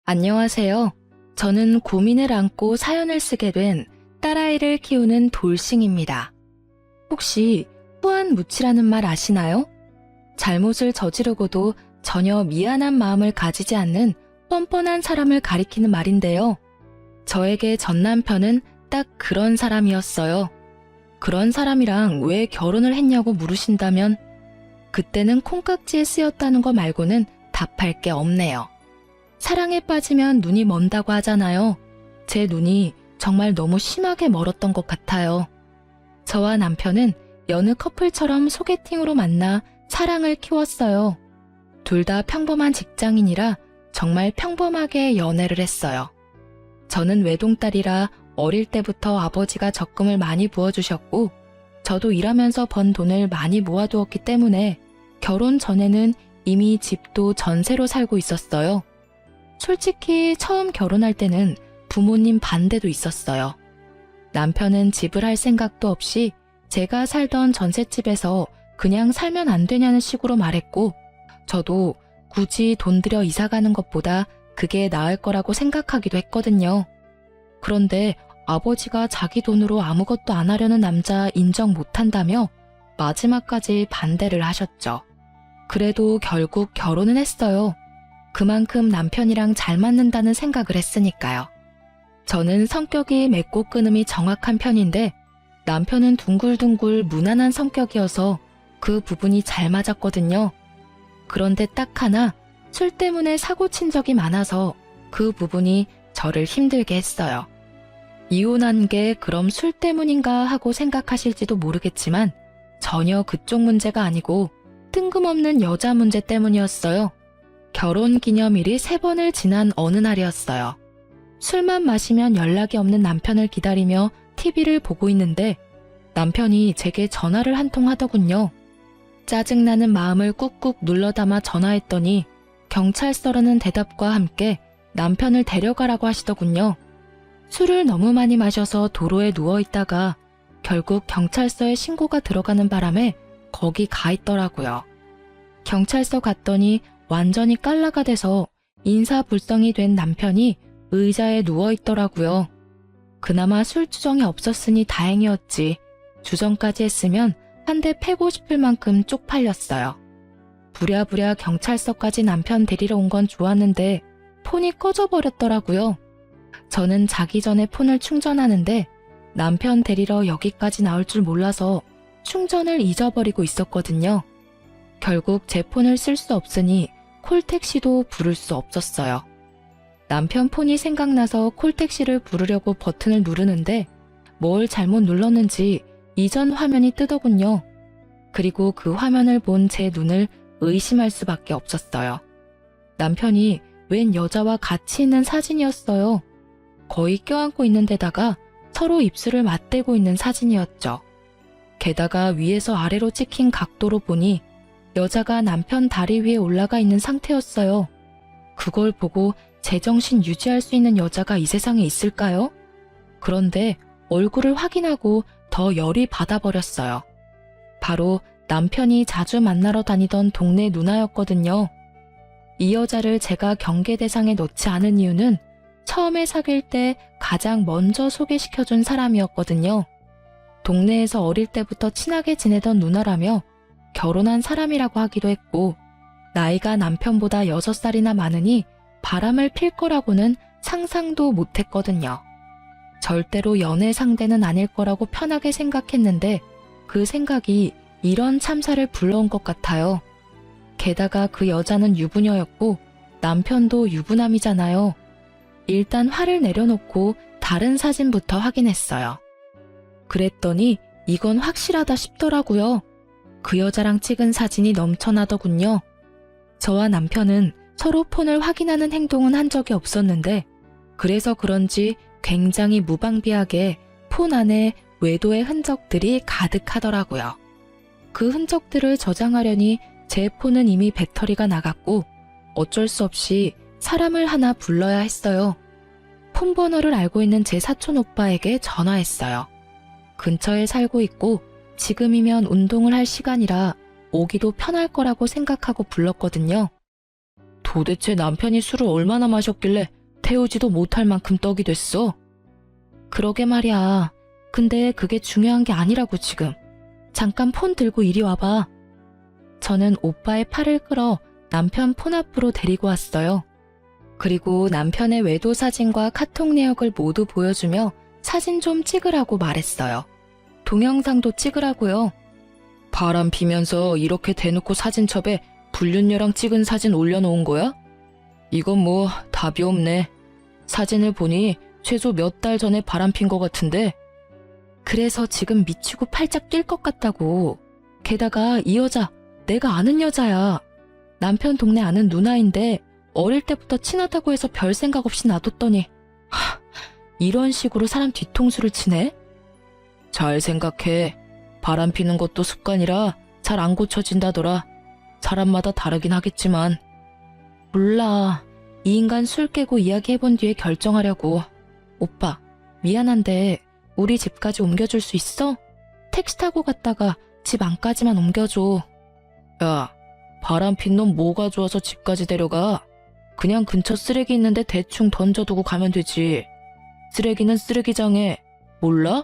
안녕하세요. 저는 고민을 안고 사연을 쓰게 된 딸아이를 키우는 돌싱입니다. 혹시 후안무치라는 말 아시나요? 잘못을 저지르고도 전혀 미안한 마음을 가지지 않는 뻔뻔한 사람을 가리키는 말인데요. 저에게 전 남편은 딱 그런 사람이었어요. 그런 사람이랑 왜 결혼을 했냐고 물으신다면 그때는 콩깍지에 쓰였다는 거 말고는 답할 게 없네요. 사랑에 빠지면 눈이 먼다고 하잖아요. 제 눈이 정말 너무 심하게 멀었던 것 같아요. 저와 남편은 여느 커플처럼 소개팅으로 만나 사랑을 키웠어요. 둘 다 평범한 직장인이라 정말 평범하게 연애를 했어요. 저는 외동딸이라 어릴 때부터 아버지가 적금을 많이 부어주셨고 저도 일하면서 번 돈을 많이 모아두었기 때문에 결혼 전에는 이미 집도 전세로 살고 있었어요. 솔직히 처음 결혼할 때는 부모님 반대도 있었어요. 남편은 집을 할 생각도 없이 제가 살던 전셋집에서 그냥 살면 안 되냐는 식으로 말했고 저도 굳이 돈 들여 이사 가는 것보다 그게 나을 거라고 생각하기도 했거든요. 그런데 아버지가 자기 돈으로 아무것도 안 하려는 남자 인정 못한다며 마지막까지 반대를 하셨죠. 그래도 결국 결혼은 했어요. 그만큼 남편이랑 잘 맞는다는 생각을 했으니까요. 저는 성격이 맺고 끊음이 정확한 편인데 남편은 둥글둥글 무난한 성격이어서 그 부분이 잘 맞았거든요. 그런데 딱 하나 술 때문에 사고 친 적이 많아서 그 부분이 저를 힘들게 했어요. 이혼한 게 그럼 술 때문인가 하고 생각하실지도 모르겠지만 전혀 그쪽 문제가 아니고 뜬금없는 여자 문제 때문이었어요. 결혼 기념일이 3번을 지난 어느 날이었어요. 술만 마시면 연락이 없는 남편을 기다리며 TV를 보고 있는데 남편이 제게 전화를 한 통 하더군요. 짜증나는 마음을 꾹꾹 눌러 담아 전화했더니 경찰서라는 대답과 함께 남편을 데려가라고 하시더군요. 술을 너무 많이 마셔서 도로에 누워있다가 결국 경찰서에 신고가 들어가는 바람에 거기 가 있더라고요. 경찰서 갔더니 완전히 깔라가 돼서 인사불성이 된 남편이 의자에 누워있더라고요. 그나마 술 주정이 없었으니 다행이었지. 주정까지 했으면 한 대 패고 싶을 만큼 쪽팔렸어요. 부랴부랴 경찰서까지 남편 데리러 온 건 좋았는데 폰이 꺼져버렸더라고요. 저는 자기 전에 폰을 충전하는데 남편 데리러 여기까지 나올 줄 몰라서 충전을 잊어버리고 있었거든요. 결국 제 폰을 쓸 수 없으니 콜택시도 부를 수 없었어요. 남편 폰이 생각나서 콜택시를 부르려고 버튼을 누르는데 뭘 잘못 눌렀는지 이전 화면이 뜨더군요. 그리고 그 화면을 본 제 눈을 의심할 수밖에 없었어요. 남편이 웬 여자와 같이 있는 사진이었어요. 거의 껴안고 있는 데다가 서로 입술을 맞대고 있는 사진이었죠. 게다가 위에서 아래로 찍힌 각도로 보니 여자가 남편 다리 위에 올라가 있는 상태였어요. 그걸 보고 제정신 유지할 수 있는 여자가 이 세상에 있을까요? 그런데 얼굴을 확인하고 더 열이 받아버렸어요. 바로 남편이 자주 만나러 다니던 동네 누나였거든요. 이 여자를 제가 경계 대상에 넣지 않은 이유는 처음에 사귈 때 가장 먼저 소개시켜준 사람이었거든요. 동네에서 어릴 때부터 친하게 지내던 누나라며 결혼한 사람이라고 하기도 했고 나이가 남편보다 6살이나 많으니 바람을 필 거라고는 상상도 못했거든요. 절대로 연애 상대는 아닐 거라고 편하게 생각했는데 그 생각이 이런 참사를 불러온 것 같아요. 게다가 그 여자는 유부녀였고 남편도 유부남이잖아요. 일단 화를 내려놓고 다른 사진부터 확인했어요. 그랬더니 이건 확실하다 싶더라고요. 그 여자랑 찍은 사진이 넘쳐나더군요. 저와 남편은 서로 폰을 확인하는 행동은 한 적이 없었는데 그래서 그런지 굉장히 무방비하게 폰 안에 외도의 흔적들이 가득하더라고요. 그 흔적들을 저장하려니 제 폰은 이미 배터리가 나갔고 어쩔 수 없이 사람을 하나 불러야 했어요. 폰 번호를 알고 있는 제 사촌 오빠에게 전화했어요. 근처에 살고 있고 지금이면 운동을 할 시간이라 오기도 편할 거라고 생각하고 불렀거든요. 도대체 남편이 술을 얼마나 마셨길래 태우지도 못할 만큼 떡이 됐어? 그러게 말이야. 근데 그게 중요한 게 아니라고 지금. 잠깐 폰 들고 이리 와봐. 저는 오빠의 팔을 끌어 남편 폰 앞으로 데리고 왔어요. 그리고 남편의 외도 사진과 카톡 내역을 모두 보여주며 사진 좀 찍으라고 말했어요. 동영상도 찍으라고요. 바람 피면서 이렇게 대놓고 사진첩에 불륜녀랑 찍은 사진 올려놓은 거야? 이건 뭐 답이 없네. 사진을 보니 최소 몇 달 전에 바람 핀 것 같은데. 그래서 지금 미치고 팔짝 뛸 것 같다고. 게다가 이 여자 내가 아는 여자야. 남편 동네 아는 누나인데 어릴 때부터 친하다고 해서 별 생각 없이 놔뒀더니 이런 식으로 사람 뒤통수를 치네? 잘 생각해. 바람 피는 것도 습관이라 잘 안 고쳐진다더라. 사람마다 다르긴 하겠지만. 몰라. 이 인간 술 깨고 이야기해본 뒤에 결정하려고. 오빠, 미안한데 우리 집까지 옮겨줄 수 있어? 택시 타고 갔다가 집 안까지만 옮겨줘. 야, 바람 핀 놈 뭐가 좋아서 집까지 데려가? 그냥 근처 쓰레기 있는데 대충 던져두고 가면 되지. 쓰레기는 쓰레기장에. 몰라?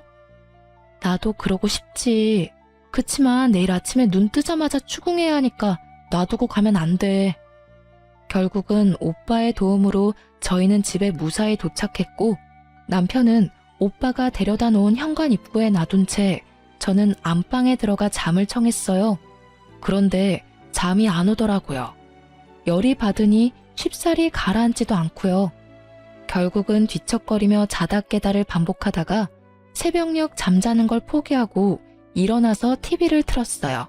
나도 그러고 싶지. 그치만 내일 아침에 눈 뜨자마자 추궁해야 하니까 놔두고 가면 안 돼. 결국은 오빠의 도움으로 저희는 집에 무사히 도착했고 남편은 오빠가 데려다 놓은 현관 입구에 놔둔 채 저는 안방에 들어가 잠을 청했어요. 그런데 잠이 안 오더라고요. 열이 받으니 쉽사리 가라앉지도 않고요. 결국은 뒤척거리며 자다 깨다를 반복하다가 새벽녘 잠자는 걸 포기하고 일어나서 TV를 틀었어요.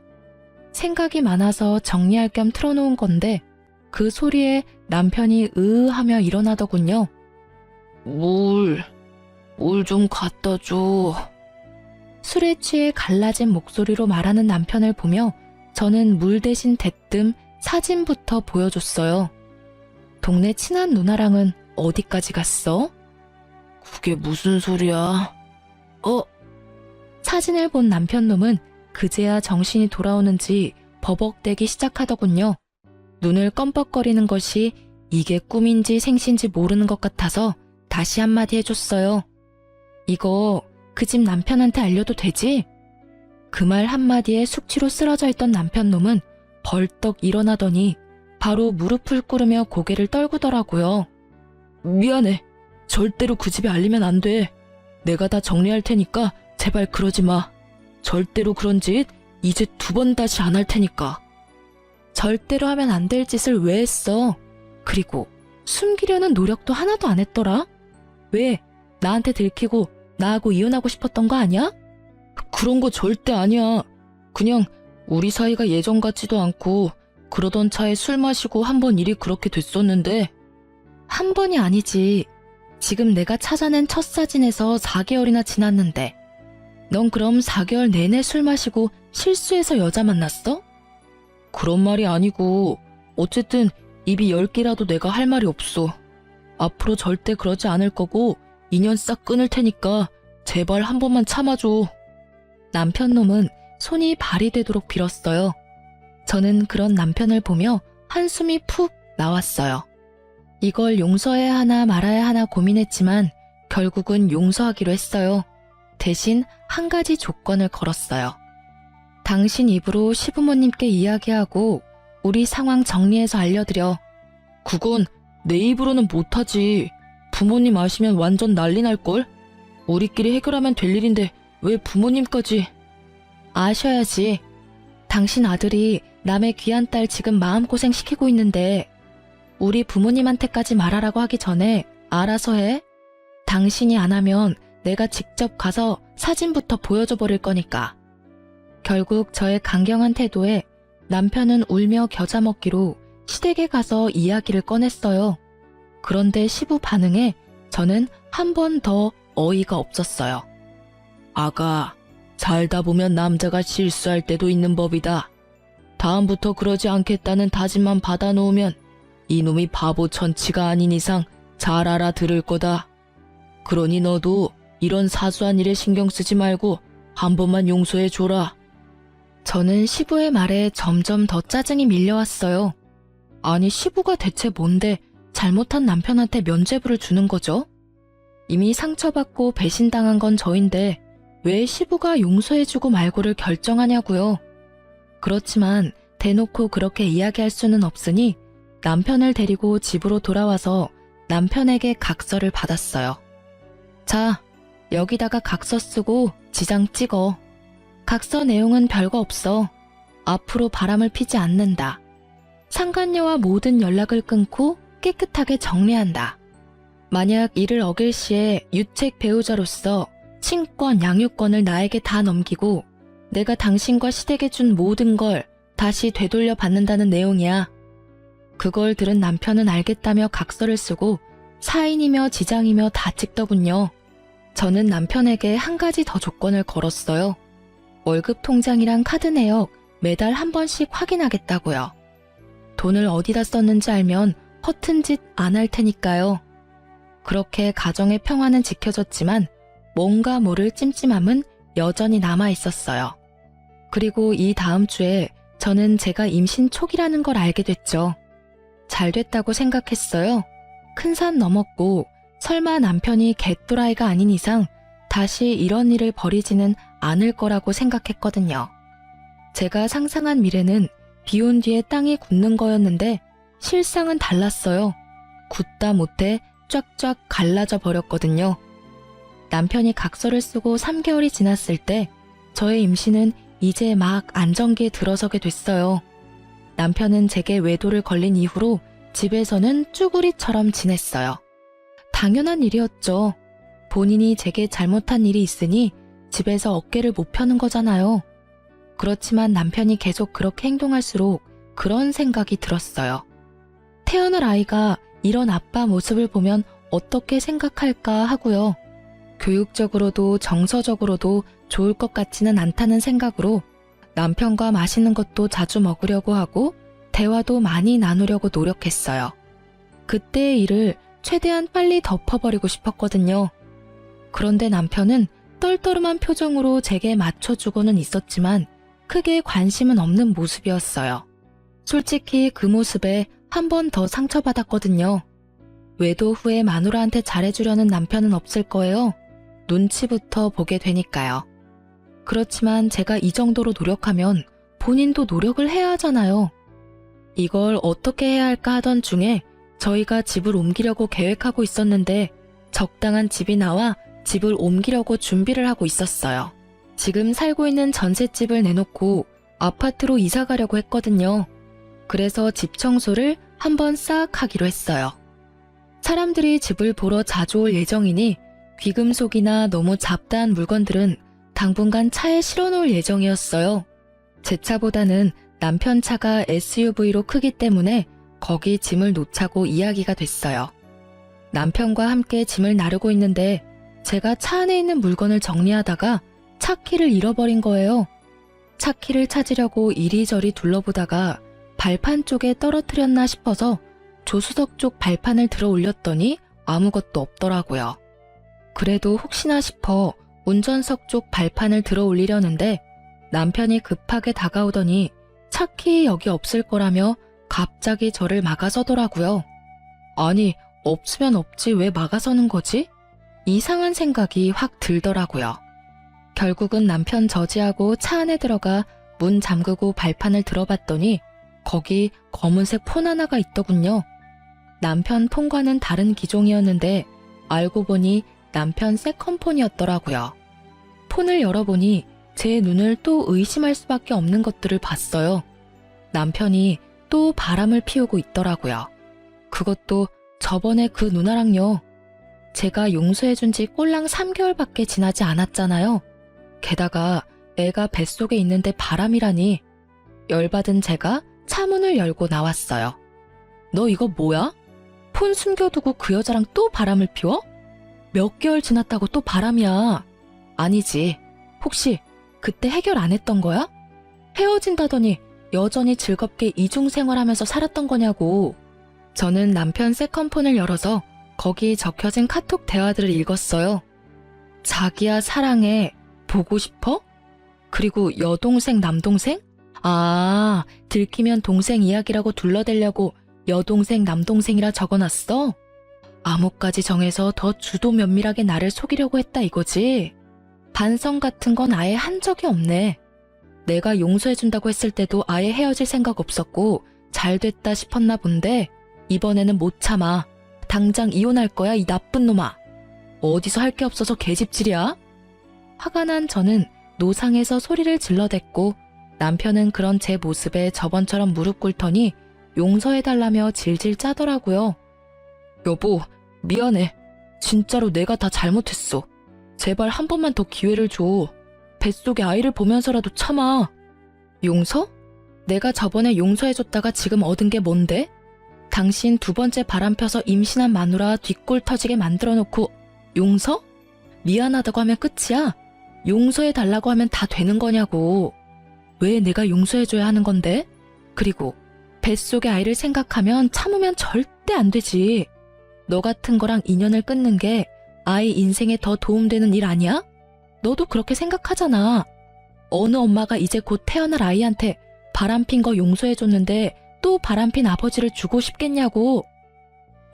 생각이 많아서 정리할 겸 틀어놓은 건데 그 소리에 남편이 으으하며 일어나더군요. 물 좀 갖다 줘. 술에 취해 갈라진 목소리로 말하는 남편을 보며 저는 물 대신 대뜸 사진부터 보여줬어요. 동네 친한 누나랑은 어디까지 갔어? 그게 무슨 소리야? 사진을 본 남편놈은 그제야 정신이 돌아오는지 버벅대기 시작하더군요. 눈을 껌뻑거리는 것이 이게 꿈인지 생신지 모르는 것 같아서 다시 한마디 해줬어요. 이거 그 집 남편한테 알려도 되지? 그 말 한마디에 숙취로 쓰러져 있던 남편놈은 벌떡 일어나더니 바로 무릎을 꿇으며 고개를 떨구더라고요. 미안해. 절대로 그 집에 알리면 안 돼. 내가 다 정리할 테니까 제발 그러지 마. 절대로 그런 짓 이제 2번 다시 안 할 테니까. 절대로 하면 안 될 짓을 왜 했어? 그리고 숨기려는 노력도 하나도 안 했더라? 왜? 나한테 들키고 나하고 이혼하고 싶었던 거 아니야? 그런 거 절대 아니야. 그냥 우리 사이가 예전 같지도 않고 그러던 차에 술 마시고 한 번 일이 그렇게 됐었는데. 한 번이 아니지. 지금 내가 찾아낸 첫 사진에서 4개월이나 지났는데 넌 그럼 4개월 내내 술 마시고 실수해서 여자 만났어? 그런 말이 아니고 어쨌든 입이 10개라도 내가 할 말이 없어. 앞으로 절대 그러지 않을 거고 인연 싹 끊을 테니까 제발 한 번만 참아줘. 남편놈은 손이 발이 되도록 빌었어요. 저는 그런 남편을 보며 한숨이 푹 나왔어요. 이걸 용서해야 하나 말아야 하나 고민했지만 결국은 용서하기로 했어요. 대신 한 가지 조건을 걸었어요. 당신 입으로 시부모님께 이야기하고 우리 상황 정리해서 알려드려. 그건 내 입으로는 못하지. 부모님 아시면 완전 난리 날걸? 우리끼리 해결하면 될 일인데 왜 부모님까지. 아셔야지. 당신 아들이 남의 귀한 딸 지금 마음고생 시키고 있는데 우리 부모님한테까지 말하라고 하기 전에 알아서 해. 당신이 안 하면 내가 직접 가서 사진부터 보여줘 버릴 거니까. 결국 저의 강경한 태도에 남편은 울며 겨자 먹기로 시댁에 가서 이야기를 꺼냈어요. 그런데 시부 반응에 저는 한 번 더 어이가 없었어요. 아가, 살다 보면 남자가 실수할 때도 있는 법이다. 다음부터 그러지 않겠다는 다짐만 받아놓으면 이놈이 바보 천치가 아닌 이상 잘 알아들을 거다. 그러니 너도 이런 사소한 일에 신경 쓰지 말고 한 번만 용서해줘라. 저는 시부의 말에 점점 더 짜증이 밀려왔어요. 아니, 시부가 대체 뭔데 잘못한 남편한테 면죄부를 주는 거죠? 이미 상처받고 배신당한 건 저인데 왜 시부가 용서해주고 말고를 결정하냐고요. 그렇지만 대놓고 그렇게 이야기할 수는 없으니 남편을 데리고 집으로 돌아와서 남편에게 각서를 받았어요. 자, 여기다가 각서 쓰고 지장 찍어. 각서 내용은 별거 없어. 앞으로 바람을 피지 않는다. 상간녀와 모든 연락을 끊고 깨끗하게 정리한다. 만약 이를 어길 시에 유책 배우자로서 친권, 양육권을 나에게 다 넘기고 내가 당신과 시댁에 준 모든 걸 다시 되돌려 받는다는 내용이야. 그걸 들은 남편은 알겠다며 각서를 쓰고 사인이며 지장이며 다 찍더군요. 저는 남편에게 한 가지 더 조건을 걸었어요. 월급 통장이랑 카드 내역 매달 한 번씩 확인하겠다고요. 돈을 어디다 썼는지 알면 허튼 짓 안 할 테니까요. 그렇게 가정의 평화는 지켜졌지만 뭔가 모를 찜찜함은 여전히 남아 있었어요. 그리고 이 다음 주에 저는 제가 임신 초기라는 걸 알게 됐죠. 잘 됐다고 생각했어요. 큰 산 넘었고 설마 남편이 개또라이가 아닌 이상 다시 이런 일을 벌이지는 않을 거라고 생각했거든요. 제가 상상한 미래는 비온 뒤에 땅이 굳는 거였는데 실상은 달랐어요. 굳다 못해 쫙쫙 갈라져 버렸거든요. 남편이 각서를 쓰고 3개월이 지났을 때 저의 임신은 이제 막 안정기에 들어서게 됐어요. 남편은 제게 외도를 걸린 이후로 집에서는 쭈구리처럼 지냈어요. 당연한 일이었죠. 본인이 제게 잘못한 일이 있으니 집에서 어깨를 못 펴는 거잖아요. 그렇지만 남편이 계속 그렇게 행동할수록 그런 생각이 들었어요. 태어날 아이가 이런 아빠 모습을 보면 어떻게 생각할까 하고요. 교육적으로도 정서적으로도 좋을 것 같지는 않다는 생각으로 남편과 맛있는 것도 자주 먹으려고 하고 대화도 많이 나누려고 노력했어요. 그때의 일을 최대한 빨리 덮어버리고 싶었거든요. 그런데 남편은 떨떠름한 표정으로 제게 맞춰주고는 있었지만 크게 관심은 없는 모습이었어요. 솔직히 그 모습에 한 번 더 상처받았거든요. 외도 후에 마누라한테 잘해주려는 남편은 없을 거예요. 눈치부터 보게 되니까요. 그렇지만 제가 이 정도로 노력하면 본인도 노력을 해야 하잖아요. 이걸 어떻게 해야 할까 하던 중에 저희가 집을 옮기려고 계획하고 있었는데 적당한 집이 나와 집을 옮기려고 준비를 하고 있었어요. 지금 살고 있는 전셋집을 내놓고 아파트로 이사 가려고 했거든요. 그래서 집 청소를 한번 싹 하기로 했어요. 사람들이 집을 보러 자주 올 예정이니 귀금속이나 너무 잡다한 물건들은 당분간 차에 실어놓을 예정이었어요. 제 차보다는 남편 차가 SUV로 크기 때문에 거기 짐을 놓자고 이야기가 됐어요. 남편과 함께 짐을 나르고 있는데 제가 차 안에 있는 물건을 정리하다가 차 키를 잃어버린 거예요. 차 키를 찾으려고 이리저리 둘러보다가 발판 쪽에 떨어뜨렸나 싶어서 조수석 쪽 발판을 들어 올렸더니 아무것도 없더라고요. 그래도 혹시나 싶어 운전석 쪽 발판을 들어 올리려는데 남편이 급하게 다가오더니 차 키 여기 없을 거라며 갑자기 저를 막아서더라고요. 아니, 없으면 없지 왜 막아서는 거지? 이상한 생각이 확 들더라고요. 결국은 남편 저지하고 차 안에 들어가 문 잠그고 발판을 들어봤더니 거기 검은색 폰 하나가 있더군요. 남편 폰과는 다른 기종이었는데 알고 보니 남편 세컨폰이었더라고요. 폰을 열어보니 제 눈을 또 의심할 수밖에 없는 것들을 봤어요. 남편이 또 바람을 피우고 있더라고요. 그것도 저번에 그 누나랑요. 제가 용서해준 지 꼴랑 3개월밖에 지나지 않았잖아요. 게다가 애가 뱃속에 있는데 바람이라니. 열받은 제가 차 문을 열고 나왔어요. 너 이거 뭐야? 폰 숨겨두고 그 여자랑 또 바람을 피워? 몇 개월 지났다고 또 바람이야. 아니지. 혹시 그때 해결 안 했던 거야? 헤어진다더니 여전히 즐겁게 이중생활하면서 살았던 거냐고. 저는 남편 세컨폰을 열어서 거기 적혀진 카톡 대화들을 읽었어요. 자기야 사랑해. 보고 싶어? 그리고 여동생 남동생? 아, 들키면 동생 이야기라고 둘러대려고 여동생, 남동생이라 적어놨어? 암호까지 정해서 더 주도 면밀하게 나를 속이려고 했다 이거지? 반성 같은 건 아예 한 적이 없네. 내가 용서해준다고 했을 때도 아예 헤어질 생각 없었고 잘 됐다 싶었나 본데 이번에는 못 참아. 당장 이혼할 거야, 이 나쁜 놈아. 어디서 할 게 없어서 계집질이야? 화가 난 저는 노상에서 소리를 질러댔고 남편은 그런 제 모습에 저번처럼 무릎 꿇더니 용서해달라며 질질 짜더라고요. 여보, 미안해. 진짜로 내가 다 잘못했어. 제발 한 번만 더 기회를 줘. 뱃속에 아이를 보면서라도 참아. 용서? 내가 저번에 용서해줬다가 지금 얻은 게 뭔데? 당신 두 번째 바람 펴서 임신한 마누라 뒷골 터지게 만들어놓고 용서? 미안하다고 하면 끝이야? 용서해달라고 하면 다 되는 거냐고. 왜 내가 용서해줘야 하는 건데? 그리고 뱃속의 아이를 생각하면 참으면 절대 안 되지. 너 같은 거랑 인연을 끊는 게 아이 인생에 더 도움되는 일 아니야? 너도 그렇게 생각하잖아. 어느 엄마가 이제 곧 태어날 아이한테 바람핀 거 용서해줬는데 또 바람핀 아버지를 주고 싶겠냐고.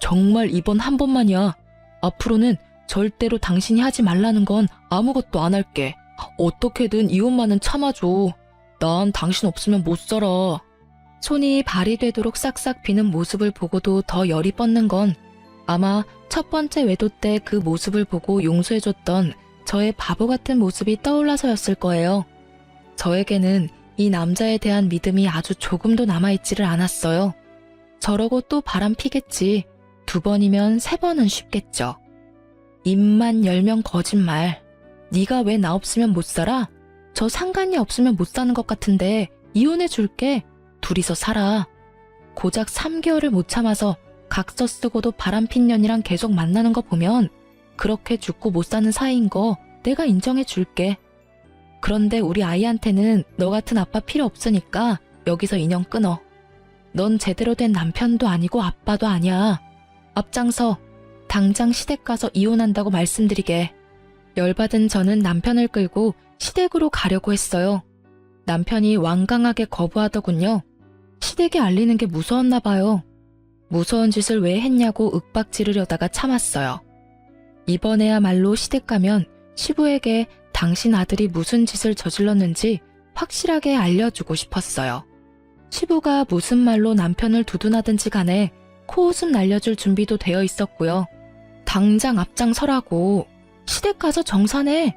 정말 이번 한 번만이야. 앞으로는 절대로 당신이 하지 말라는 건 아무것도 안 할게. 어떻게든 이혼만은 참아줘. 난 당신 없으면 못 살아. 손이 발이 되도록 싹싹 비는 모습을 보고도 더 열이 뻗는 건 아마 첫 번째 외도 때 그 모습을 보고 용서해줬던 저의 바보 같은 모습이 떠올라서였을 거예요. 저에게는 이 남자에 대한 믿음이 아주 조금도 남아있지를 않았어요. 저러고 또 바람 피겠지. 2번이면 3번은 쉽겠죠. 입만 열면 거짓말. 네가 왜 나 없으면 못 살아? 저 상관이 없으면 못 사는 것 같은데 이혼해 줄게. 둘이서 살아. 고작 3개월을 못 참아서 각서 쓰고도 바람핀 년이랑 계속 만나는 거 보면 그렇게 죽고 못 사는 사이인 거 내가 인정해 줄게. 그런데 우리 아이한테는 너 같은 아빠 필요 없으니까 여기서 인연 끊어. 넌 제대로 된 남편도 아니고 아빠도 아니야. 앞장서 당장 시댁 가서 이혼한다고 말씀드리게. 열받은 저는 남편을 끌고 시댁으로 가려고 했어요. 남편이 완강하게 거부하더군요. 시댁에 알리는 게 무서웠나 봐요. 무서운 짓을 왜 했냐고 윽박 지르려다가 참았어요. 이번에야말로 시댁 가면 시부에게 당신 아들이 무슨 짓을 저질렀는지 확실하게 알려주고 싶었어요. 시부가 무슨 말로 남편을 두둔하든지 간에 코웃음 날려줄 준비도 되어 있었고요. 당장 앞장서라고. 시댁 가서 정산해.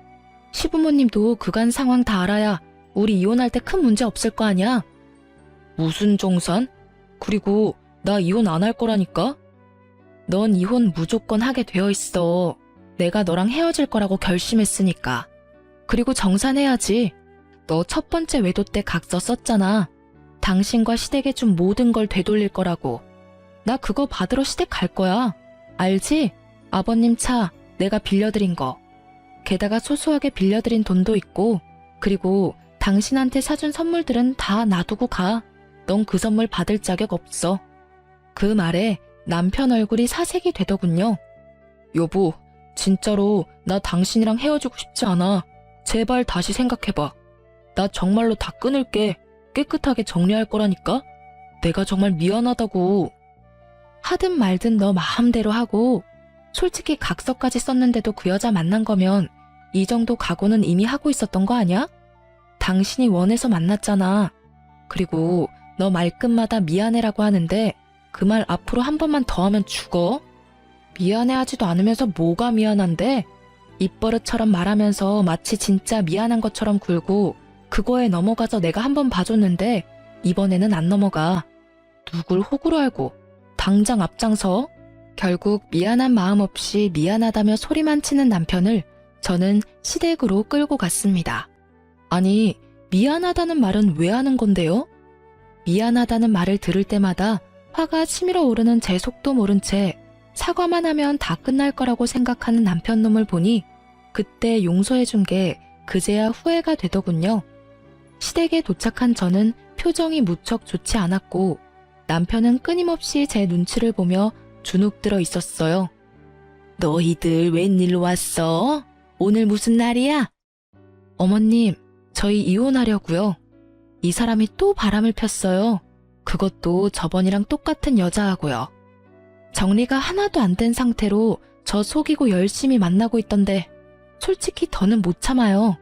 시부모님도 그간 상황 다 알아야 우리 이혼할 때 큰 문제 없을 거 아니야. 무슨 정산? 그리고 나 이혼 안 할 거라니까? 넌 이혼 무조건 하게 되어 있어. 내가 너랑 헤어질 거라고 결심했으니까. 그리고 정산해야지. 너 첫 번째 외도 때 각서 썼잖아. 당신과 시댁에 준 모든 걸 되돌릴 거라고. 나 그거 받으러 시댁 갈 거야. 알지? 아버님 차 내가 빌려드린 거. 게다가 소소하게 빌려드린 돈도 있고 그리고 당신한테 사준 선물들은 다 놔두고 가. 넌 그 선물 받을 자격 없어. 그 말에 남편 얼굴이 사색이 되더군요. 여보, 진짜로 나 당신이랑 헤어지고 싶지 않아. 제발 다시 생각해봐. 나 정말로 다 끊을게. 깨끗하게 정리할 거라니까? 내가 정말 미안하다고. 하든 말든 너 마음대로 하고 솔직히 각서까지 썼는데도 그 여자 만난 거면 이 정도 각오는 이미 하고 있었던 거 아니야? 당신이 원해서 만났잖아. 그리고 너 말끝마다 미안해라고 하는데 그 말 앞으로 한 번만 더 하면 죽어? 미안해하지도 않으면서 뭐가 미안한데? 입버릇처럼 말하면서 마치 진짜 미안한 것처럼 굴고 그거에 넘어가서 내가 한 번 봐줬는데 이번에는 안 넘어가. 누굴 호구로 알고 당장 앞장서. 결국 미안한 마음 없이 미안하다며 소리만 치는 남편을 저는 시댁으로 끌고 갔습니다. 아니, 미안하다는 말은 왜 하는 건데요? 미안하다는 말을 들을 때마다 화가 치밀어 오르는 제 속도 모른 채 사과만 하면 다 끝날 거라고 생각하는 남편 놈을 보니 그때 용서해준 게 그제야 후회가 되더군요. 시댁에 도착한 저는 표정이 무척 좋지 않았고 남편은 끊임없이 제 눈치를 보며 주눅들어 있었어요. 너희들 웬일로 왔어? 오늘 무슨 날이야? 어머님, 저희 이혼하려고요. 이 사람이 또 바람을 폈어요. 그것도 저번이랑 똑같은 여자하고요. 정리가 하나도 안 된 상태로 저 속이고 열심히 만나고 있던데 솔직히 더는 못 참아요.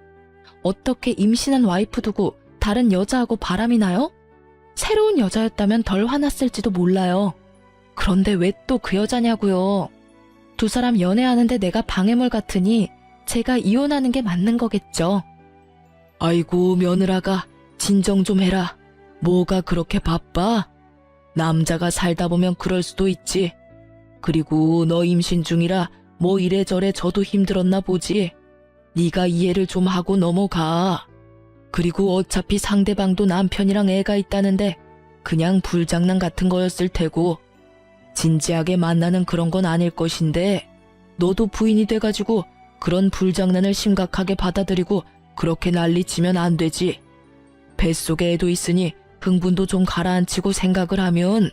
어떻게 임신한 와이프 두고 다른 여자하고 바람이 나요? 새로운 여자였다면 덜 화났을지도 몰라요. 그런데 왜 또 그 여자냐고요. 두 사람 연애하는데 내가 방해물 같으니 제가 이혼하는 게 맞는 거겠죠. 아이고 며느라가 진정 좀 해라. 뭐가 그렇게 바빠? 남자가 살다 보면 그럴 수도 있지. 그리고 너 임신 중이라 뭐 이래저래 저도 힘들었나 보지. 네가 이해를 좀 하고 넘어가. 그리고 어차피 상대방도 남편이랑 애가 있다는데 그냥 불장난 같은 거였을 테고 진지하게 만나는 그런 건 아닐 것인데 너도 부인이 돼가지고 그런 불장난을 심각하게 받아들이고 그렇게 난리치면 안 되지. 뱃속에 애도 있으니 흥분도 좀 가라앉히고 생각을 하면.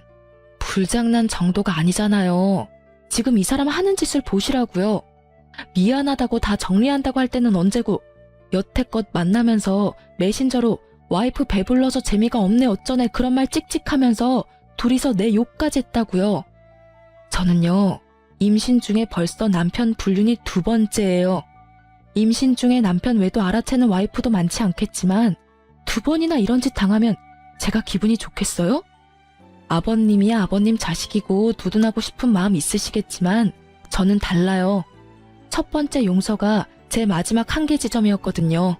불장난 정도가 아니잖아요. 지금 이 사람 하는 짓을 보시라고요. 미안하다고 다 정리한다고 할 때는 언제고 여태껏 만나면서 메신저로 와이프 배불러서 재미가 없네 어쩌네 그런 말 찍찍하면서 둘이서 내 욕까지 했다고요. 저는요, 임신 중에 벌써 남편 불륜이 2번째예요. 임신 중에 남편 외도 알아채는 와이프도 많지 않겠지만 2번이나 이런 짓 당하면 제가 기분이 좋겠어요? 아버님이야 아버님 자식이고 두둔하고 싶은 마음 있으시겠지만 저는 달라요. 첫 번째 용서가 제 마지막 한계 지점이었거든요.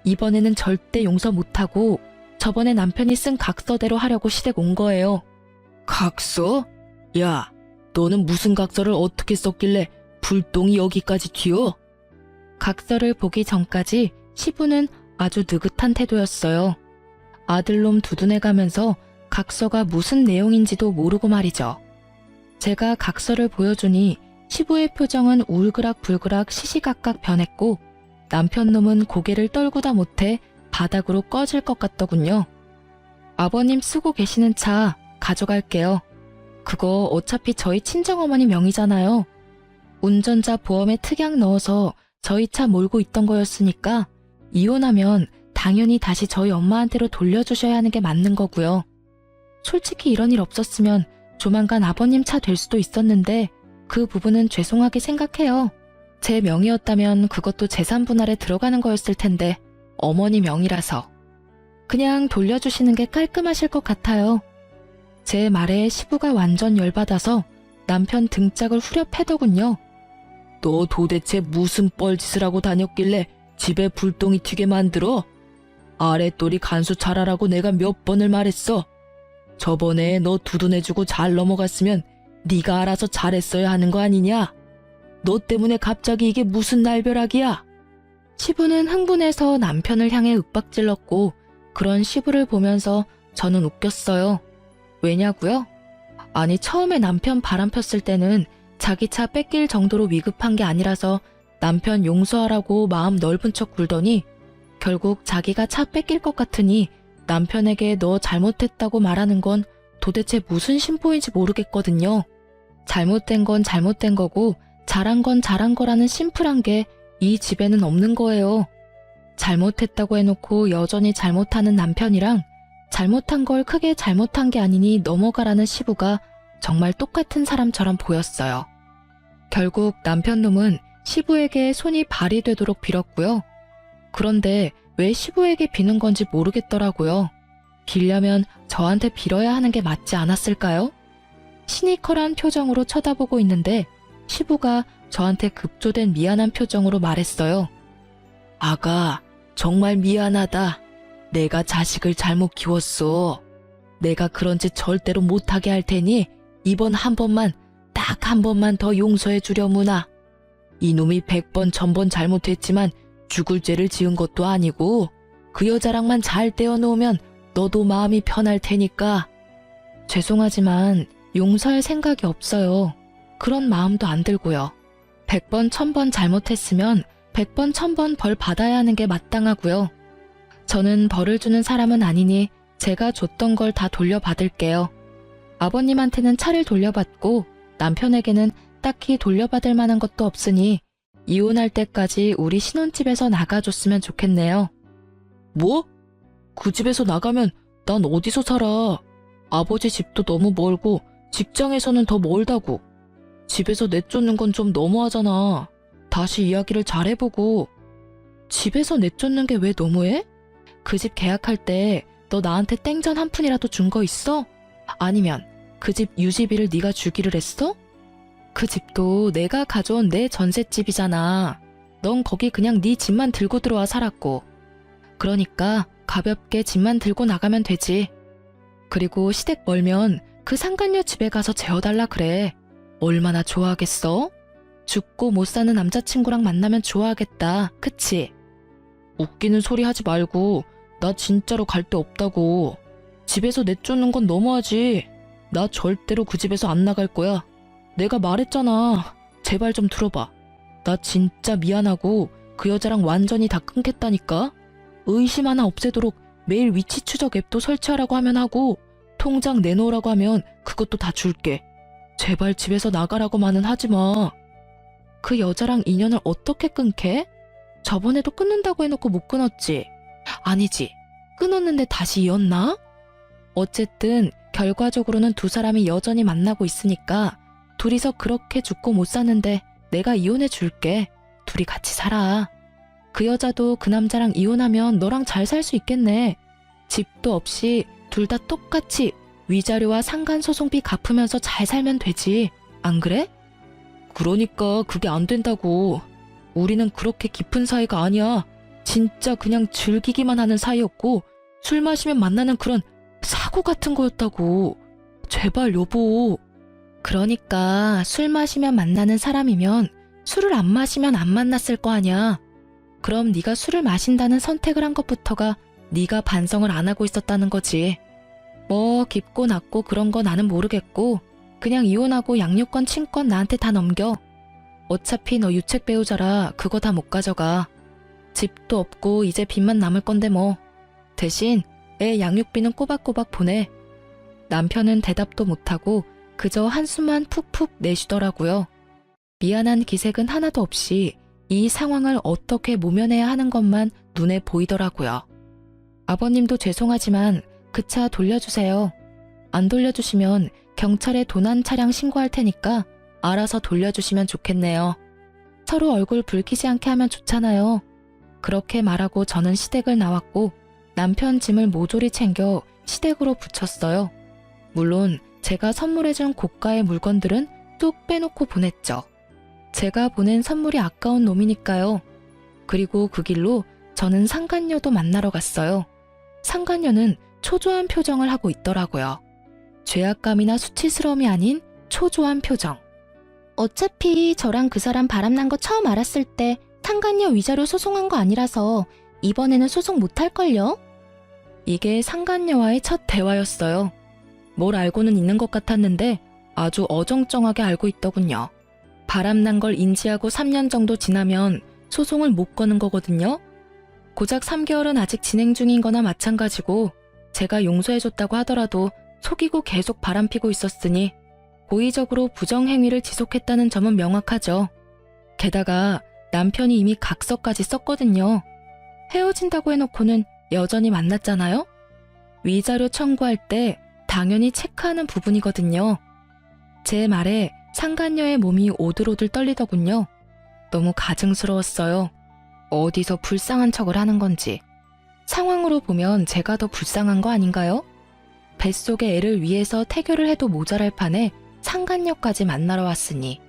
이번에는 절대 용서 못하고 저번에 남편이 쓴 각서대로 하려고 시댁 온 거예요. 각서? 야, 너는 무슨 각서를 어떻게 썼길래 불똥이 여기까지 튀어? 각서를 보기 전까지 시부는 아주 느긋한 태도였어요. 아들놈 두둔해가면서 각서가 무슨 내용인지도 모르고 말이죠. 제가 각서를 보여주니 시부의 표정은 울그락불그락 시시각각 변했고 남편놈은 고개를 떨구다 못해 바닥으로 꺼질 것 같더군요. 아버님 쓰고 계시는 차 가져갈게요. 그거 어차피 저희 친정어머니 명의잖아요. 운전자 보험에 특약 넣어서 저희 차 몰고 있던 거였으니까 이혼하면 당연히 다시 저희 엄마한테로 돌려주셔야 하는 게 맞는 거고요. 솔직히 이런 일 없었으면 조만간 아버님 차 될 수도 있었는데 그 부분은 죄송하게 생각해요. 제 명의였다면 그것도 재산 분할에 들어가는 거였을 텐데 어머니 명의라서 그냥 돌려주시는 게 깔끔하실 것 같아요. 제 말에 시부가 완전 열받아서 남편 등짝을 후려 패더군요. 너 도대체 무슨 뻘짓을 하고 다녔길래 집에 불똥이 튀게 만들어? 아랫돌이 간수 잘하라고 내가 몇 번을 말했어. 저번에 너 두둔해주고 잘 넘어갔으면 네가 알아서 잘했어야 하는 거 아니냐? 너 때문에 갑자기 이게 무슨 날벼락이야? 시부는 흥분해서 남편을 향해 윽박질렀고 그런 시부를 보면서 저는 웃겼어요. 왜냐고요? 아니 처음에 남편 바람 폈을 때는 자기 차 뺏길 정도로 위급한 게 아니라서 남편 용서하라고 마음 넓은 척 굴더니 결국 자기가 차 뺏길 것 같으니 남편에게 너 잘못했다고 말하는 건 도대체 무슨 심보인지 모르겠거든요. 잘못된 건 잘못된 거고 잘한 건 잘한 거라는 심플한 게 이 집에는 없는 거예요. 잘못했다고 해놓고 여전히 잘못하는 남편이랑 잘못한 걸 크게 잘못한 게 아니니 넘어가라는 시부가 정말 똑같은 사람처럼 보였어요. 결국 남편놈은 시부에게 손이 발이 되도록 빌었고요. 그런데 왜 시부에게 비는 건지 모르겠더라고요. 빌려면 저한테 빌어야 하는 게 맞지 않았을까요? 시니컬한 표정으로 쳐다보고 있는데 시부가 저한테 급조된 미안한 표정으로 말했어요. 아가, 정말 미안하다. 내가 자식을 잘못 키웠어. 내가 그런 짓 절대로 못하게 할 테니 이번 한 번만, 딱 한 번만 더 용서해 주려무나. 이놈이 100번 1000번 잘못했지만 죽을 죄를 지은 것도 아니고 그 여자랑만 잘 떼어놓으면 너도 마음이 편할 테니까. 죄송하지만 용서할 생각이 없어요. 그런 마음도 안 들고요. 100번 1000번 잘못했으면 100번 1000번 벌 받아야 하는 게 마땅하고요. 저는 벌을 주는 사람은 아니니 제가 줬던 걸 다 돌려받을게요. 아버님한테는 차를 돌려받고 남편에게는 딱히 돌려받을 만한 것도 없으니 이혼할 때까지 우리 신혼집에서 나가줬으면 좋겠네요. 뭐? 그 집에서 나가면 난 어디서 살아? 아버지 집도 너무 멀고 직장에서는 더 멀다고. 집에서 내쫓는 건 좀 너무하잖아. 다시 이야기를 잘 해보고. 집에서 내쫓는 게 왜 너무해? 그 집 계약할 때 너 나한테 땡전 한 푼이라도 준 거 있어? 아니면 그 집 유지비를 네가 주기를 했어? 그 집도 내가 가져온 내 전셋집이잖아. 넌 거기 그냥 네 집만 들고 들어와 살았고. 그러니까 가볍게 집만 들고 나가면 되지. 그리고 시댁 멀면 그 상간녀 집에 가서 재워달라 그래. 얼마나 좋아하겠어? 죽고 못 사는 남자친구랑 만나면 좋아하겠다. 그치? 웃기는 소리 하지 말고 나 진짜로 갈 데 없다고. 집에서 내쫓는 건 너무하지. 나 절대로 그 집에서 안 나갈 거야. 내가 말했잖아. 제발 좀 들어봐. 나 진짜 미안하고 그 여자랑 완전히 다 끊겠다니까. 의심 하나 없애도록 매일 위치 추적 앱도 설치하라고 하면 하고 통장 내놓으라고 하면 그것도 다 줄게. 제발 집에서 나가라고만은 하지 마. 그 여자랑 인연을 어떻게 끊게? 저번에도 끊는다고 해놓고 못 끊었지? 아니지. 끊었는데 다시 이었나? 어쨌든 결과적으로는 두 사람이 여전히 만나고 있으니까 둘이서 그렇게 죽고 못 사는데 내가 이혼해 줄게. 둘이 같이 살아. 그 여자도 그 남자랑 이혼하면 너랑 잘 살 수 있겠네. 집도 없이 둘 다 똑같이 위자료와 상간소송비 갚으면서 잘 살면 되지. 안 그래? 그러니까 그게 안 된다고. 우리는 그렇게 깊은 사이가 아니야. 진짜 그냥 즐기기만 하는 사이였고 술 마시면 만나는 그런 사고 같은 거였다고. 제발 여보. 그러니까 술 마시면 만나는 사람이면 술을 안 마시면 안 만났을 거 아니야. 그럼 네가 술을 마신다는 선택을 한 것부터가 네가 반성을 안 하고 있었다는 거지. 뭐 깊고 낮고 그런 거 나는 모르겠고 그냥 이혼하고 양육권 친권 나한테 다 넘겨. 어차피 너 유책 배우자라 그거 다 못 가져가. 집도 없고 이제 빚만 남을 건데 뭐. 대신 애 양육비는 꼬박꼬박 보내. 남편은 대답도 못하고 그저 한숨만 푹푹 내쉬더라고요. 미안한 기색은 하나도 없이 이 상황을 어떻게 모면해야 하는 것만 눈에 보이더라고요. 아버님도 죄송하지만 그 차 돌려주세요. 안 돌려주시면 경찰에 도난 차량 신고할 테니까 알아서 돌려주시면 좋겠네요. 서로 얼굴 붉히지 않게 하면 좋잖아요. 그렇게 말하고 저는 시댁을 나왔고 남편 짐을 모조리 챙겨 시댁으로 붙였어요. 물론 제가 선물해준 고가의 물건들은 뚝 빼놓고 보냈죠. 제가 보낸 선물이 아까운 놈이니까요. 그리고 그 길로 저는 상간녀도 만나러 갔어요. 상간녀는 초조한 표정을 하고 있더라고요. 죄악감이나 수치스러움이 아닌 초조한 표정. 어차피 저랑 그 사람 바람난 거 처음 알았을 때 상간녀 위자료 소송한 거 아니라서 이번에는 소송 못할걸요? 이게 상간녀와의 첫 대화였어요. 뭘 알고는 있는 것 같았는데 아주 어정쩡하게 알고 있더군요. 바람난 걸 인지하고 3년 정도 지나면 소송을 못 거는 거거든요. 고작 3개월은 아직 진행 중인 거나 마찬가지고 제가 용서해줬다고 하더라도 속이고 계속 바람피고 있었으니 고의적으로 부정행위를 지속했다는 점은 명확하죠. 게다가 남편이 이미 각서까지 썼거든요. 헤어진다고 해놓고는 여전히 만났잖아요. 위자료 청구할 때 당연히 체크하는 부분이거든요. 제 말에 상간녀의 몸이 오들오들 떨리더군요. 너무 가증스러웠어요. 어디서 불쌍한 척을 하는 건지. 상황으로 보면 제가 더 불쌍한 거 아닌가요? 뱃속의 애를 위해서 태교를 해도 모자랄 판에 상간녀까지 만나러 왔으니.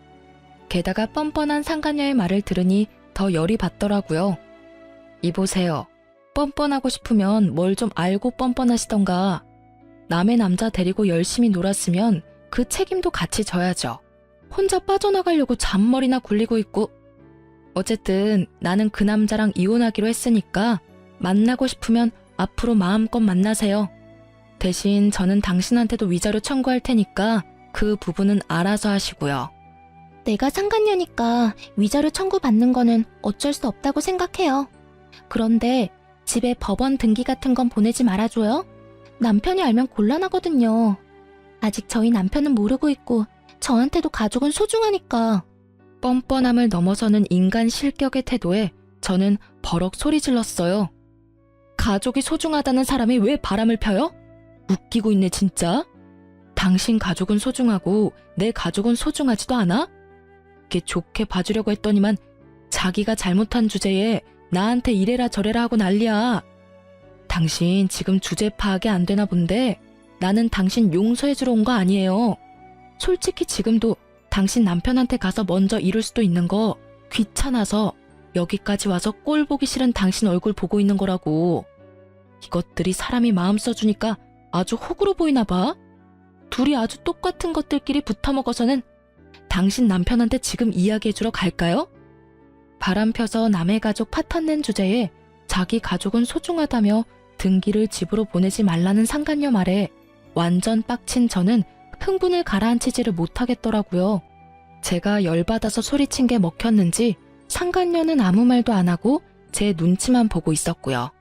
게다가 뻔뻔한 상간녀의 말을 들으니 더 열이 받더라고요. 이보세요. 뻔뻔하고 싶으면 뭘 좀 알고 뻔뻔하시던가. 남의 남자 데리고 열심히 놀았으면 그 책임도 같이 져야죠. 혼자 빠져나가려고 잔머리나 굴리고 있고. 어쨌든 나는 그 남자랑 이혼하기로 했으니까 만나고 싶으면 앞으로 마음껏 만나세요. 대신 저는 당신한테도 위자료 청구할 테니까 그 부분은 알아서 하시고요. 내가 상간녀니까 위자료 청구받는 거는 어쩔 수 없다고 생각해요. 그런데 집에 법원 등기 같은 건 보내지 말아줘요. 남편이 알면 곤란하거든요. 아직 저희 남편은 모르고 있고 저한테도 가족은 소중하니까. 뻔뻔함을 넘어서는 인간 실격의 태도에 저는 버럭 소리 질렀어요. 가족이 소중하다는 사람이 왜 바람을 펴요? 웃기고 있네 진짜. 당신 가족은 소중하고 내 가족은 소중하지도 않아? 이렇게 좋게 봐주려고 했더니만 자기가 잘못한 주제에 나한테 이래라 저래라 하고 난리야. 당신 지금 주제 파악이 안 되나 본데 나는 당신 용서해주러 온 거 아니에요. 솔직히 지금도 당신 남편한테 가서 먼저 이룰 수도 있는 거 귀찮아서 여기까지 와서 꼴 보기 싫은 당신 얼굴 보고 있는 거라고. 이것들이 사람이 마음 써주니까 아주 호구로 보이나 봐. 둘이 아주 똑같은 것들끼리 붙어먹어서는 당신 남편한테 지금 이야기해주러 갈까요? 바람 펴서 남의 가족 파탄낸 주제에 자기 가족은 소중하다며 등기를 집으로 보내지 말라는 상간녀 말에 완전 빡친 저는 흥분을 가라앉히지를 못하겠더라고요. 제가 열받아서 소리친 게 먹혔는지 상간녀는 아무 말도 안 하고 제 눈치만 보고 있었고요.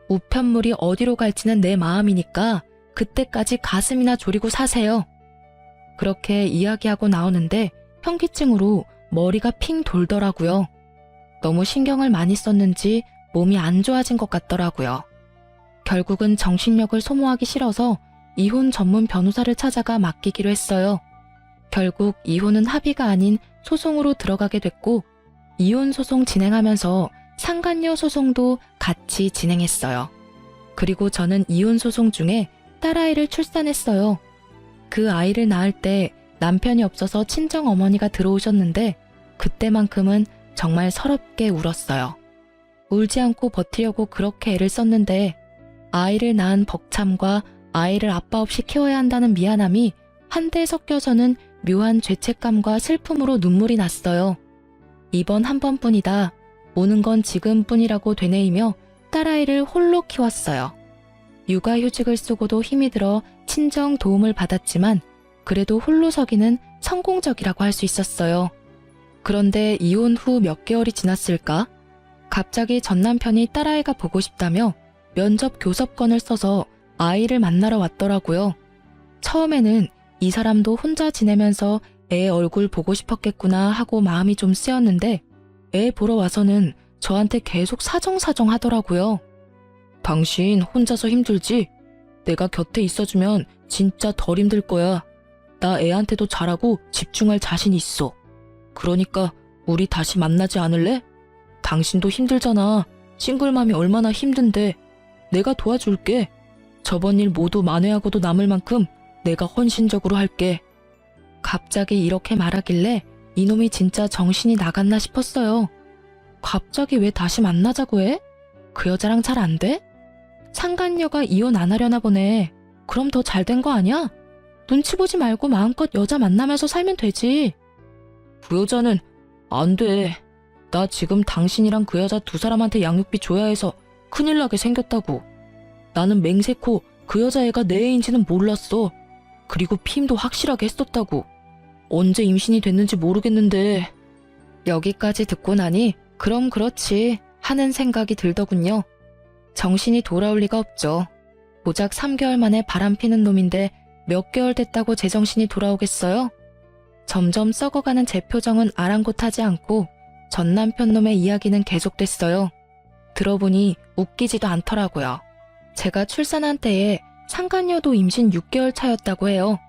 우편물이 어디로 갈지는 내 마음이니까 그때까지 가슴이나 졸이고 사세요. 그렇게 이야기하고 나오는데 현기증으로 머리가 핑 돌더라고요. 너무 신경을 많이 썼는지 몸이 안 좋아진 것 같더라고요. 결국은 정신력을 소모하기 싫어서 이혼 전문 변호사를 찾아가 맡기기로 했어요. 결국 이혼은 합의가 아닌 소송으로 들어가게 됐고 이혼 소송 진행하면서 상간녀 소송도 같이 진행했어요. 그리고 저는 이혼 소송 중에 딸아이를 출산했어요. 그 아이를 낳을 때 남편이 없어서 친정 어머니가 들어오셨는데 그때만큼은 정말 서럽게 울었어요. 울지 않고 버티려고 그렇게 애를 썼는데 아이를 낳은 벅참과 아이를 아빠 없이 키워야 한다는 미안함이 한데 섞여서는 묘한 죄책감과 슬픔으로 눈물이 났어요. 이번 한 번뿐이다. 오는 건 지금뿐이라고 되뇌이며 딸아이를 홀로 키웠어요. 육아휴직을 쓰고도 힘이 들어 친정 도움을 받았지만 그래도 홀로 서기는 성공적이라고 할 수 있었어요. 그런데 이혼 후 몇 개월이 지났을까? 갑자기 전 남편이 딸아이가 보고 싶다며 면접 교섭권을 써서 아이를 만나러 왔더라고요. 처음에는 이 사람도 혼자 지내면서 애 얼굴 보고 싶었겠구나 하고 마음이 좀 쓰였는데 애 보러 와서는 저한테 계속 사정사정 하더라고요. 당신 혼자서 힘들지? 내가 곁에 있어주면 진짜 덜 힘들 거야. 나 애한테도 잘하고 집중할 자신 있어. 그러니까 우리 다시 만나지 않을래? 당신도 힘들잖아. 싱글맘이 얼마나 힘든데. 내가 도와줄게. 저번 일 모두 만회하고도 남을 만큼 내가 헌신적으로 할게. 갑자기 이렇게 말하길래 이놈이 진짜 정신이 나갔나 싶었어요. 갑자기 왜 다시 만나자고 해? 그 여자랑 잘 안 돼? 상간녀가 이혼 안 하려나 보네. 그럼 더 잘 된 거 아니야? 눈치 보지 말고 마음껏 여자 만나면서 살면 되지. 그 여자는 안 돼. 나 지금 당신이랑 그 여자 두 사람한테 양육비 줘야 해서 큰일 나게 생겼다고. 나는 맹세코 그 여자애가 내 애인지는 몰랐어. 그리고 피임도 확실하게 했었다고. 언제 임신이 됐는지 모르겠는데. 여기까지 듣고 나니 그럼 그렇지 하는 생각이 들더군요. 정신이 돌아올 리가 없죠. 고작 3개월 만에 바람피는 놈인데 몇 개월 됐다고 제정신이 돌아오겠어요? 점점 썩어가는 제 표정은 아랑곳하지 않고 전 남편 놈의 이야기는 계속됐어요. 들어보니 웃기지도 않더라고요. 제가 출산한 때에 상간녀도 임신 6개월 차였다고 해요.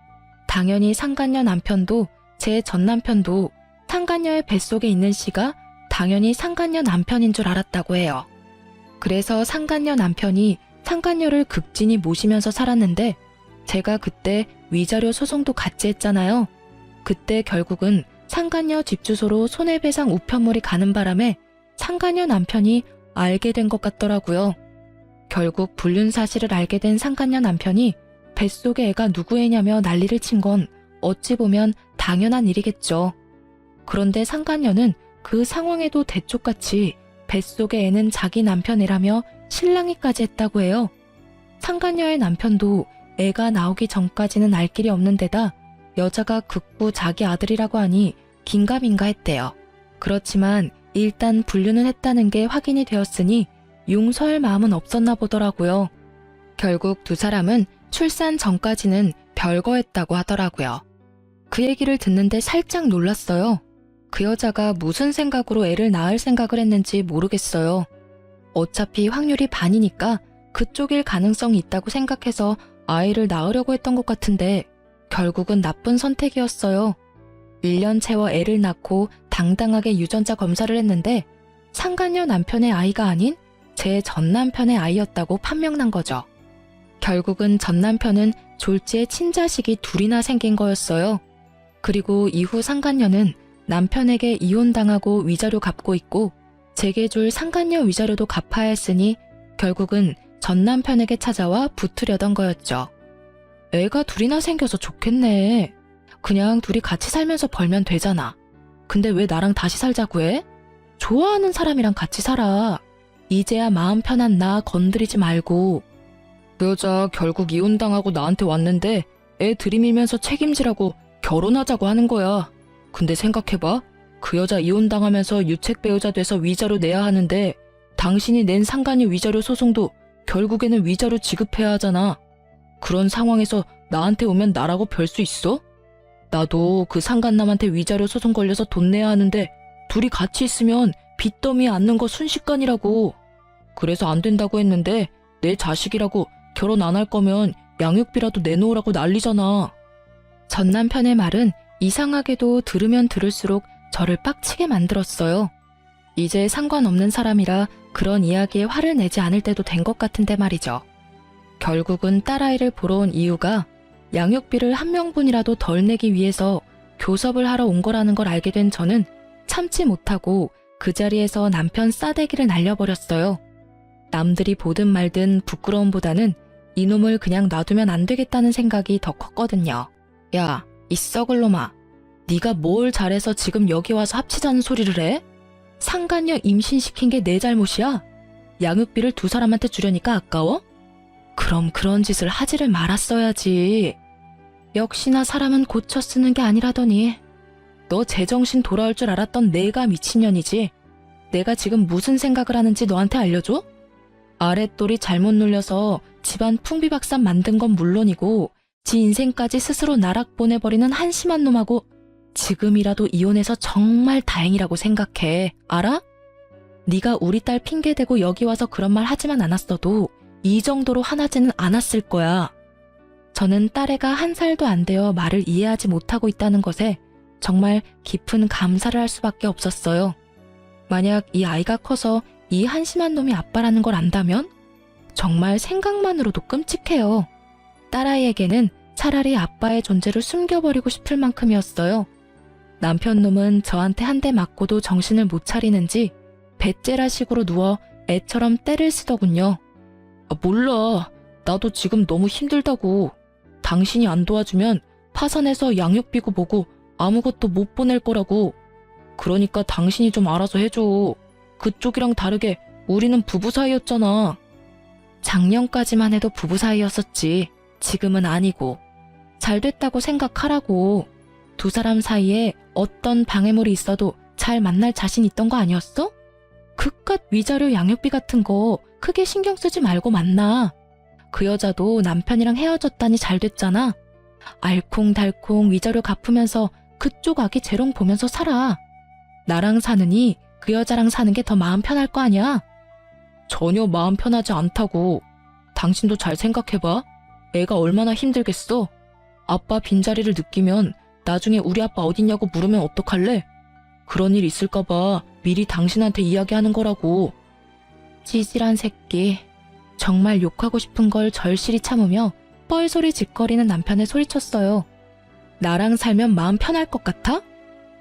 당연히 상간녀 남편도 제 전 남편도 상간녀의 뱃속에 있는 씨가 당연히 상간녀 남편인 줄 알았다고 해요. 그래서 상간녀 남편이 상간녀를 극진히 모시면서 살았는데 제가 그때 위자료 소송도 같이 했잖아요. 그때 결국은 상간녀 집 주소로 손해배상 우편물이 가는 바람에 상간녀 남편이 알게 된 것 같더라고요. 결국 불륜 사실을 알게 된 상간녀 남편이 뱃속에 애가 누구 애냐며 난리를 친 건 어찌 보면 당연한 일이겠죠. 그런데 상간녀는 그 상황에도 대쪽같이 뱃속의 애는 자기 남편 애라며 실랑이까지 했다고 해요. 상간녀의 남편도 애가 나오기 전까지는 알 길이 없는 데다 여자가 극구 자기 아들이라고 하니 긴가민가 했대요. 그렇지만 일단 불륜은 했다는 게 확인이 되었으니 용서할 마음은 없었나 보더라고요. 결국 두 사람은 출산 전까지는 별거했다고 하더라고요. 그 얘기를 듣는데 살짝 놀랐어요. 그 여자가 무슨 생각으로 애를 낳을 생각을 했는지 모르겠어요. 어차피 확률이 반이니까 그쪽일 가능성이 있다고 생각해서 아이를 낳으려고 했던 것 같은데 결국은 나쁜 선택이었어요. 1년 채워 애를 낳고 당당하게 유전자 검사를 했는데 상간녀 남편의 아이가 아닌 제 전 남편의 아이였다고 판명난 거죠. 결국은 전 남편은 졸지에 친자식이 둘이나 생긴 거였어요. 그리고 이후 상간녀는 남편에게 이혼당하고 위자료 갚고 있고 제게 줄 상간녀 위자료도 갚아야 했으니 결국은 전 남편에게 찾아와 붙으려던 거였죠. 애가 둘이나 생겨서 좋겠네. 그냥 둘이 같이 살면서 벌면 되잖아. 근데 왜 나랑 다시 살자고 해? 좋아하는 사람이랑 같이 살아. 이제야 마음 편한 나 건드리지 말고. 그 여자 결국 이혼당하고 나한테 왔는데 애 들이밀면서 책임지라고 결혼하자고 하는 거야. 근데 생각해봐. 그 여자 이혼당하면서 유책 배우자 돼서 위자료 내야 하는데 당신이 낸 상간녀 위자료 소송도 결국에는 위자료 지급해야 하잖아. 그런 상황에서 나한테 오면 나라고 별 수 있어? 나도 그 상간남한테 위자료 소송 걸려서 돈 내야 하는데 둘이 같이 있으면 빚더미에 앉는 거 순식간이라고. 그래서 안 된다고 했는데 내 자식이라고 결혼 안 할 거면 양육비라도 내놓으라고 난리잖아. 전 남편의 말은 이상하게도 들으면 들을수록 저를 빡치게 만들었어요. 이제 상관없는 사람이라 그런 이야기에 화를 내지 않을 때도 된 것 같은데 말이죠. 결국은 딸아이를 보러 온 이유가 양육비를 한 명분이라도 덜 내기 위해서 교섭을 하러 온 거라는 걸 알게 된 저는 참지 못하고 그 자리에서 남편 싸대기를 날려버렸어요. 남들이 보든 말든 부끄러움보다는 이놈을 그냥 놔두면 안 되겠다는 생각이 더 컸거든요. 야, 이 썩을 놈아. 네가 뭘 잘해서 지금 여기 와서 합치자는 소리를 해? 상간녀 임신시킨 게 내 잘못이야? 양육비를 두 사람한테 주려니까 아까워? 그럼 그런 짓을 하지를 말았어야지. 역시나 사람은 고쳐 쓰는 게 아니라더니. 너 제정신 돌아올 줄 알았던 내가 미친년이지. 내가 지금 무슨 생각을 하는지 너한테 알려줘? 아랫돌이 잘못 눌려서 집안 풍비박산 만든 건 물론이고 지 인생까지 스스로 나락 보내버리는 한심한 놈하고 지금이라도 이혼해서 정말 다행이라고 생각해. 알아? 네가 우리 딸 핑계대고 여기 와서 그런 말 하지만 않았어도 이 정도로 화나지는 않았을 거야. 저는 딸애가 1살도 안 되어 말을 이해하지 못하고 있다는 것에 정말 깊은 감사를 할 수밖에 없었어요. 만약 이 아이가 커서 이 한심한 놈이 아빠라는 걸 안다면 정말 생각만으로도 끔찍해요. 딸아이에게는 차라리 아빠의 존재를 숨겨버리고 싶을 만큼이었어요. 남편 놈은 저한테 한 대 맞고도 정신을 못 차리는지 배째라식으로 누워 애처럼 떼를 쓰더군요. 몰라. 나도 지금 너무 힘들다고. 당신이 안 도와주면 파산해서 양육비고 뭐고 아무것도 못 보낼 거라고. 그러니까 당신이 좀 알아서 해줘. 그쪽이랑 다르게 우리는 부부 사이였잖아. 작년까지만 해도 부부 사이였었지. 지금은 아니고. 잘 됐다고 생각하라고. 두 사람 사이에 어떤 방해물이 있어도 잘 만날 자신 있던 거 아니었어? 그깟 위자료 양육비 같은 거 크게 신경 쓰지 말고 만나. 그 여자도 남편이랑 헤어졌다니 잘 됐잖아. 알콩달콩 위자료 갚으면서 그쪽 아기 재롱 보면서 살아. 나랑 사느니 그 여자랑 사는 게 더 마음 편할 거 아니야? 전혀 마음 편하지 않다고. 당신도 잘 생각해봐. 애가 얼마나 힘들겠어? 아빠 빈자리를 느끼면 나중에 우리 아빠 어딨냐고 물으면 어떡할래? 그런 일 있을까봐 미리 당신한테 이야기하는 거라고. 찌질한 새끼. 정말 욕하고 싶은 걸 절실히 참으며 뻘소리 짓거리는 남편에 소리쳤어요. 나랑 살면 마음 편할 것 같아?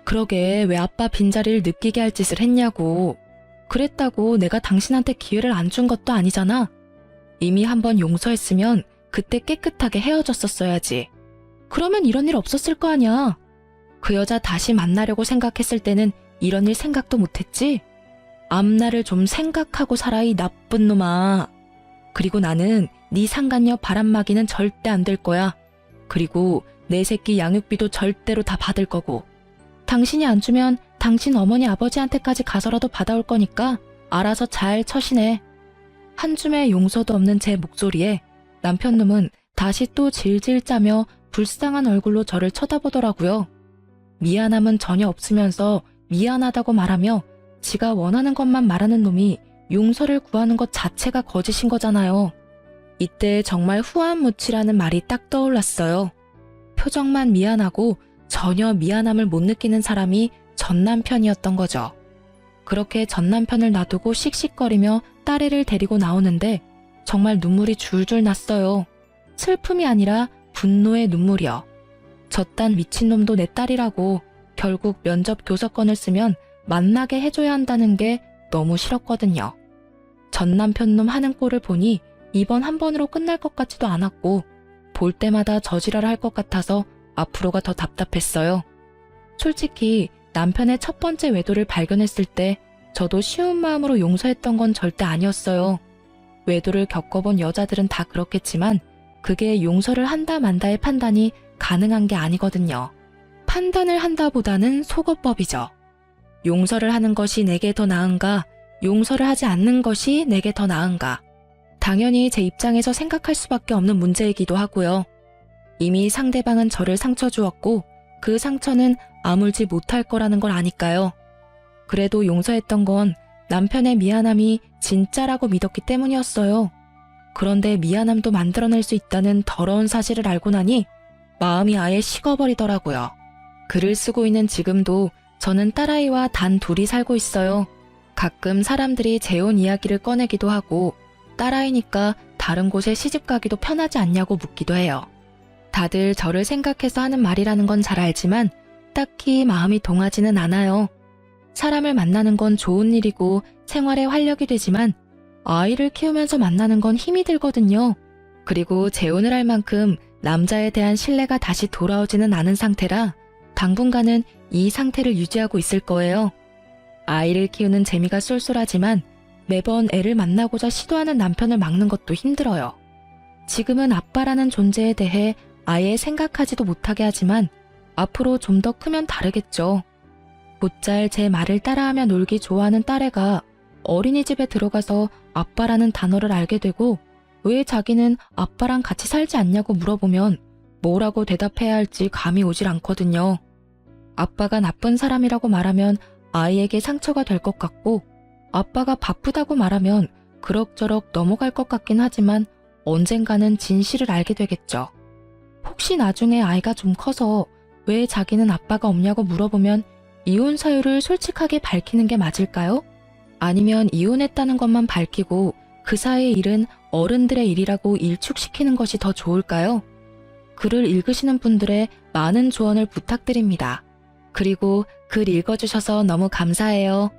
그러게 왜 아빠 빈자리를 느끼게 할 짓을 했냐고. 그랬다고 내가 당신한테 기회를 안 준 것도 아니잖아. 이미 한번 용서했으면 그때 깨끗하게 헤어졌었어야지. 그러면 이런 일 없었을 거 아니야. 그 여자 다시 만나려고 생각했을 때는 이런 일 생각도 못했지. 앞날을 좀 생각하고 살아 이 나쁜 놈아. 그리고 나는 네 상간녀 바람막이는 절대 안 될 거야. 그리고 내 새끼 양육비도 절대로 다 받을 거고. 당신이 안 주면 당신 어머니 아버지한테까지 가서라도 받아올 거니까 알아서 잘 처신해. 한 줌의 용서도 없는 제 목소리에 남편 놈은 다시 또 질질 짜며 불쌍한 얼굴로 저를 쳐다보더라고요. 미안함은 전혀 없으면서 미안하다고 말하며 지가 원하는 것만 말하는 놈이 용서를 구하는 것 자체가 거짓인 거잖아요. 이때 정말 후안무치라는 말이 딱 떠올랐어요. 표정만 미안하고 전혀 미안함을 못 느끼는 사람이 전 남편이었던 거죠. 그렇게 전 남편을 놔두고 씩씩거리며 딸애를 데리고 나오는데 정말 눈물이 줄줄 났어요. 슬픔이 아니라 분노의 눈물이요. 저딴 미친놈도 내 딸이라고 결국 면접 교섭권을 쓰면 만나게 해줘야 한다는 게 너무 싫었거든요. 전 남편놈 하는 꼴을 보니 이번 한 번으로 끝날 것 같지도 않았고 볼 때마다 저지랄 할 것 같아서 앞으로가 더 답답했어요. 솔직히 남편의 첫 번째 외도를 발견했을 때 저도 쉬운 마음으로 용서했던 건 절대 아니었어요. 외도를 겪어본 여자들은 다 그렇겠지만 그게 용서를 한다 만다의 판단이 가능한 게 아니거든요. 판단을 한다보다는 속어법이죠. 용서를 하는 것이 내게 더 나은가, 용서를 하지 않는 것이 내게 더 나은가. 당연히 제 입장에서 생각할 수밖에 없는 문제이기도 하고요. 이미 상대방은 저를 상처 주었고 그 상처는 아물지 못할 거라는 걸 아니까요. 그래도 용서했던 건 남편의 미안함이 진짜라고 믿었기 때문이었어요. 그런데 미안함도 만들어낼 수 있다는 더러운 사실을 알고 나니 마음이 아예 식어버리더라고요. 글을 쓰고 있는 지금도 저는 딸아이와 단 둘이 살고 있어요. 가끔 사람들이 재혼 이야기를 꺼내기도 하고 딸아이니까 다른 곳에 시집 가기도 편하지 않냐고 묻기도 해요. 다들 저를 생각해서 하는 말이라는 건 잘 알지만 딱히 마음이 동하지는 않아요. 사람을 만나는 건 좋은 일이고 생활에 활력이 되지만 아이를 키우면서 만나는 건 힘이 들거든요. 그리고 재혼을 할 만큼 남자에 대한 신뢰가 다시 돌아오지는 않은 상태라 당분간은 이 상태를 유지하고 있을 거예요. 아이를 키우는 재미가 쏠쏠하지만 매번 애를 만나고자 시도하는 남편을 막는 것도 힘들어요. 지금은 아빠라는 존재에 대해 아예 생각하지도 못하게 하지만 앞으로 좀 더 크면 다르겠죠. 곧잘 제 말을 따라하며 놀기 좋아하는 딸애가 어린이집에 들어가서 아빠라는 단어를 알게 되고 왜 자기는 아빠랑 같이 살지 않냐고 물어보면 뭐라고 대답해야 할지 감이 오질 않거든요. 아빠가 나쁜 사람이라고 말하면 아이에게 상처가 될 것 같고 아빠가 바쁘다고 말하면 그럭저럭 넘어갈 것 같긴 하지만 언젠가는 진실을 알게 되겠죠. 혹시 나중에 아이가 좀 커서 왜 자기는 아빠가 없냐고 물어보면 이혼 사유를 솔직하게 밝히는 게 맞을까요? 아니면 이혼했다는 것만 밝히고 그 사이의 일은 어른들의 일이라고 일축시키는 것이 더 좋을까요? 글을 읽으시는 분들의 많은 조언을 부탁드립니다. 그리고 글 읽어주셔서 너무 감사해요.